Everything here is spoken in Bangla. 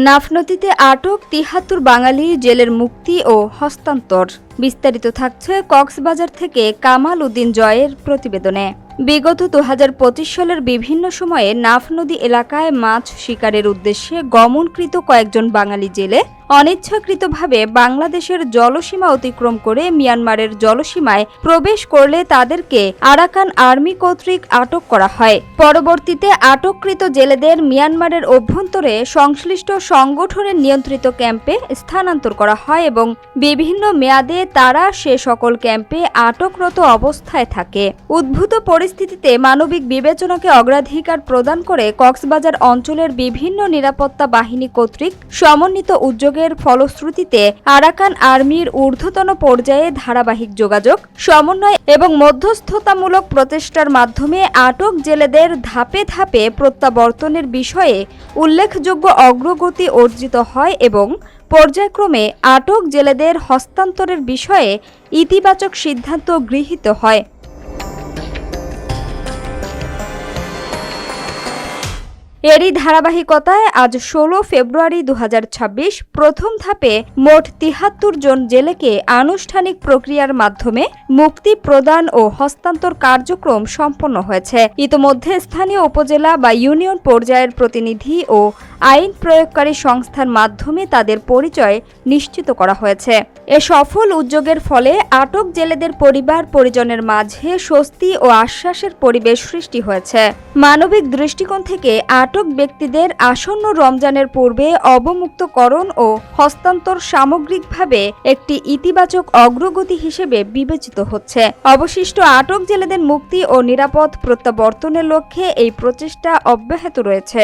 নাফ নদীতে আটক ৭৩ বাঙালি জেলের মুক্তি ও হস্তান্তর। বিস্তারিত থাকছে কক্সবাজার থেকে কামাল উদ্দিন জয়ের প্রতিবেদনে। বিগত ২০২৫ সালের বিভিন্ন সময়ে নাফ নদী এলাকায় মাছ শিকারের উদ্দেশ্যে গমনকৃত কয়েকজন বাঙালি জেলে অনিচ্ছাকৃতভাবে বাংলাদেশের জলসীমা অতিক্রম করে মিয়ানমারের জলসীমায় প্রবেশ করলে তাদেরকে আরাকান আর্মি কর্তৃক আটক করা হয়। পরবর্তীতে আটককৃত জেলেদের মিয়ানমারের অভ্যন্তরে সংশ্লিষ্ট সংগঠনের নিয়ন্ত্রিত ক্যাম্পে স্থানান্তর করা হয় এবং বিভিন্ন মেয়াদে তারা সে সকল ক্যাম্পে আটকরত অবস্থায় থাকে। উদ্ভূত পরিস্থিতিতে মানবিক বিবেচনাকে অগ্রাধিকার প্রদান করে কক্সবাজার অঞ্চলের বিভিন্ন নিরাপত্তা বাহিনী কর্তৃক সমন্বিত উদ্যোগের ফলশ্রুতিতে আরাকান আর্মির ঊর্ধ্বতন পর্যায়ে ধারাবাহিক যোগাযোগ, সমন্বয় এবং মধ্যস্থতামূলক প্রচেষ্টার মাধ্যমে আটক জেলেদের ধাপে ধাপে প্রত্যাবর্তনের বিষয়ে উল্লেখযোগ্য অগ্রগতি অর্জিত হয় এবং পর্যায়ক্রমে আটক জেলেদের হস্তান্তরের বিষয়ে ইতিবাচক সিদ্ধান্ত গৃহীত হয়। এরই ধারাবাহিকতায় আজ ১৬ ফেব্রুয়ারি ২০২৬ প্রথম ধাপে মোট ৭৩ জন জেলেকে আনুষ্ঠানিক প্রক্রিয়ার মাধ্যমে মুক্তি প্রদান ও হস্তান্তর কার্যক্রম সম্পন্ন হয়েছে। ইতোমধ্যে স্থানীয় উপজেলা বা ইউনিয়ন পর্যায়ের প্রতিনিধি ও আইন প্রয়োগকারী সংস্থার মাধ্যমে তাদের পরিচয় নিশ্চিত করা হয়েছে। এ সফল উদ্যোগের ফলে আটক জেলেদের পরিবার পরিজনের মাঝে স্বস্তি ও আশ্বাসের পরিবেশ সৃষ্টি হয়েছে। মানবিক দৃষ্টিকোণ থেকে আটক ব্যক্তিদের আসন্ন রমজানের পূর্বে অবমুক্তকরণ ও হস্তান্তর সামগ্রিকভাবে একটি ইতিবাচক অগ্রগতি হিসেবে বিবেচিত হচ্ছে। অবশিষ্ট আটক জেলেদের মুক্তি ও নিরাপদ প্রত্যাবর্তনের লক্ষ্যে এই প্রচেষ্টা অব্যাহত রয়েছে।